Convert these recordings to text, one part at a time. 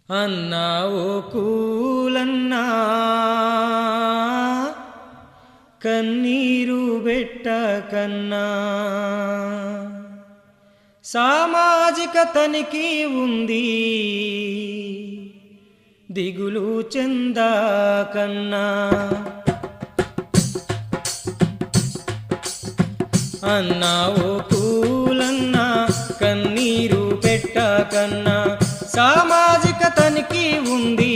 అన్నా ఓ కూలన్నా కన్నీరు బెట్టకన్నా సామాజిక తనిఖీ ఉంది దిగులు చెందకన్నా అన్నా ఓ కూలన్నా కన్నీరు పెట్టకన్నా సామాజిక తనిఖీ ఉంది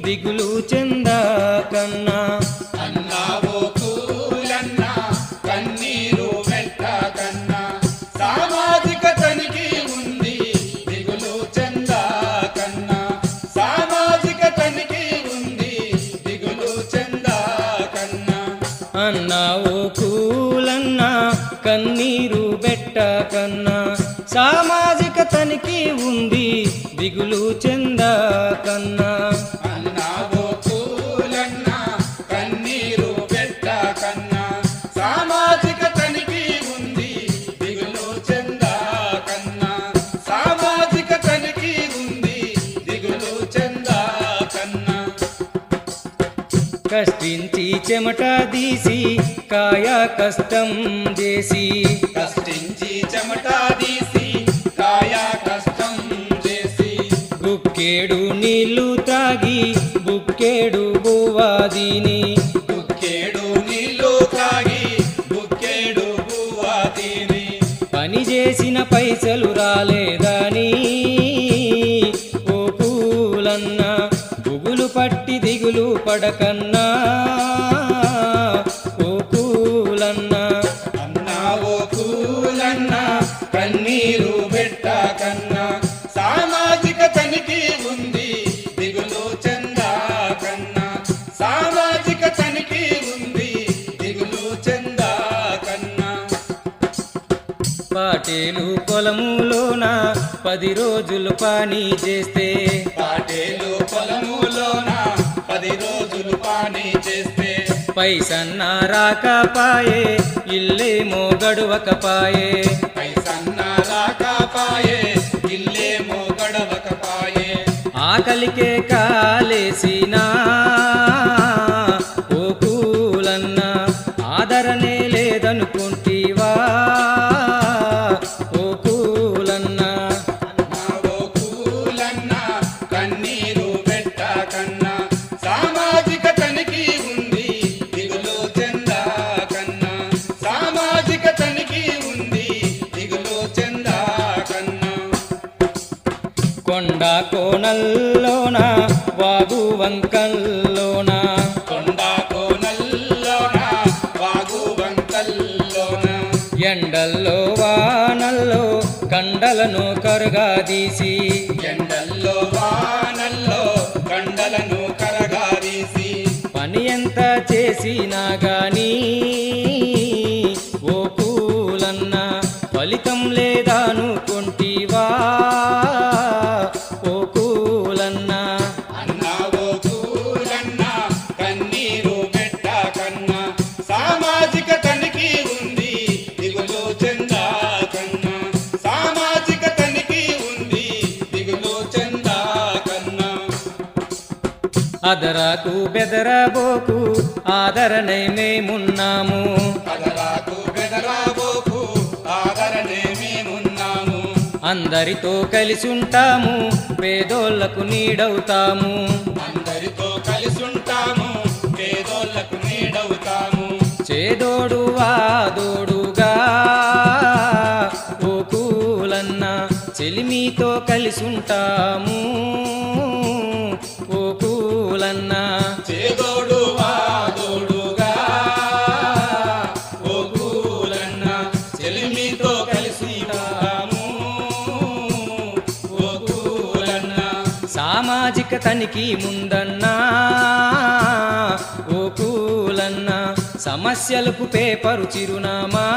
దిగులు చెందకన్నా అన్నా ఓ కూలన్నా కన్నీరు పెట్టకన్నా సామాజిక తనిఖీ ఉంది దిగులు చెందకన్నా సామాజిక తనిఖీ ఉంది దిగులు చెందకన్నా అన్నా ఓ కూలన్నా కన్నీరు పెట్టకన్నా సామాజిక తనిఖీ ఉంది దిగులు చెందకన్నా అన్నా ఓ కూలన్నా కన్నీరు పెట్టకన్నా సామాజిక తనిఖీ ఉంది దిగులు చెందకన్నా సామాజిక తనిఖీ ఉంది దిగులు చెందకన్నా కష్టించి చెమట తీసి కాయ కష్టం చేసి కష్టించి చెమట తీసి కాయ కష్టం చేసి బుక్కేడు నీళ్లు తాగి బుక్కేడు బువ్వాదిని బుక్కేడు నీళ్లు తాగి బుక్కేడు బువ్వా తిని పని చేసిన పైసలు రాలేదని ఓ కూలన్నా బుగులు పట్టి దిగులు పడకన్నా ఓ కూలన్నా అన్నా ఓ కూలన్నా కన్నీరు పెట్టకన్నా సామాజిక తనిఖీ ఉంది దిగులు చెందకన్నా సామాజిక తనిఖీ ఉంది దిగులు చెందకన్నా పాటేలు పొలములోన 10 రోజులు పని చేస్తే పాటేలు పొలములోన 10 రోజులు పని చేస్తే పైసన్నా రాకపాయే ఇల్లేమో గడువకపాయే పైసన్నా రాకపాయే ఇల్లేమో గడవకపాయే ఆకలికే కాలేసినా ఓ కూలన్నా ఆదరణే లేదనుకుంటీవా ఓ కూలన్నా అన్నా ఓ కూలన్నా కన్నీరు పెట్టకన్నా సామాజిక తనిఖీ ఉంది దిగులు చెందకన్నా సామాజిక తనిఖీ ఉంది దిగులు చెందకన్నా కొండ కోనల్లోన వాగు వంకల్లోన కొండ కోనల్లోన వాగు వంకల్లోన ఎండల్లో వానల్లో కండలను కరుగాదీసి ఎండల్లో వానల్లో కండలను కరగాదీసి పని ఎంత చేసినా గానీ ఓ కూలన్నా ఫలితం లేదనుకుంటీవా ఓ కూలన్నా అన్నా ఓ కూలన్నా కన్నీరు పెట్టకన్నా సామాజిక తనిఖీ ఉంది దిగులు చెందకన్నా సామాజిక తనిఖీ ఉంది దిగులు చెందకన్నా అదరాకు బెదరబోకు ఆదరణై మేమున్నాము అదరాకు బెదరాబోకు ఆదరణే మేమున్నాము అందరితో కలిసి ఉంటాము పేదోళ్లకు నీడవుతాము అందరితో కలిసుంటాము పేదోళ్లకు నీడవుతాము చేదోడు వాదోడుగా ఓ కూలన్నా చెలిమితో కలిసి ఉంటాము ఓ కూలన్నా చేదోడు వాదోడుగా ఓ కూలన్నా చెలిమితో కలిసుంటాము ఓ కూలన్నా సామాజిక తనిఖీ ముందన్నా ఓ కూలన్నా సమస్యలకు పేపరు చిరునామా